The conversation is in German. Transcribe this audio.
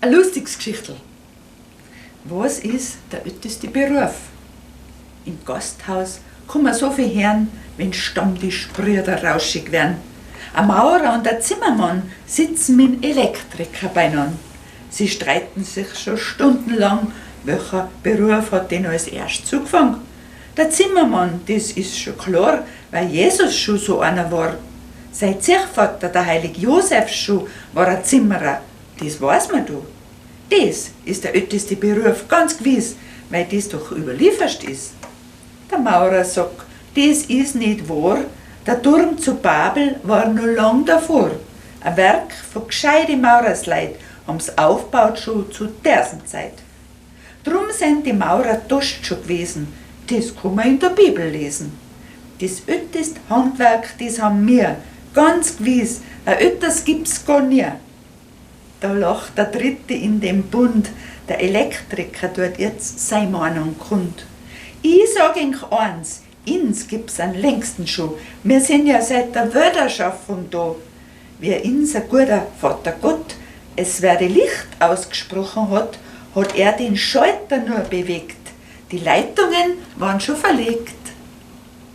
Ein lustiges Geschichtel. Was ist der älteste Beruf? Im Gasthaus kommen so viele Herren, wenn Stammtischbrüder rauschig werden. Ein Maurer und ein Zimmermann sitzen mit dem Elektriker beieinander. Sie streiten sich schon stundenlang, welcher Beruf hat denn als erst zugefangen. Der Zimmermann, das ist schon klar, weil Jesus schon so einer war. Sein Ziehvater, der heilige Josef schon, war ein Zimmerer, das weiß man doch. Das ist der älteste Beruf, ganz gewiss, weil das doch überliefert ist. Der Maurer sagt, das ist nicht wahr, der Turm zu Babel war noch lang davor. Ein Werk von gescheiten Maurersleit haben's aufgebaut schon zu dieser Zeit. Drum sind die Maurer Dost schon gewesen, das kann man in der Bibel lesen. Das älteste Handwerk, das haben wir, ganz gewiss, ein älteres gibt's gar nie. Da lacht der Dritte in dem Bund, der Elektriker tut jetzt seine Meinung kund. Ich sag euch eins, uns gibt's am längsten schon, wir sind ja seit der Welterschaffung da. Wie unser guter Vater Gott es werde Licht ausgesprochen hat, hat er den Schalter nur bewegt. Die Leitungen waren schon verlegt.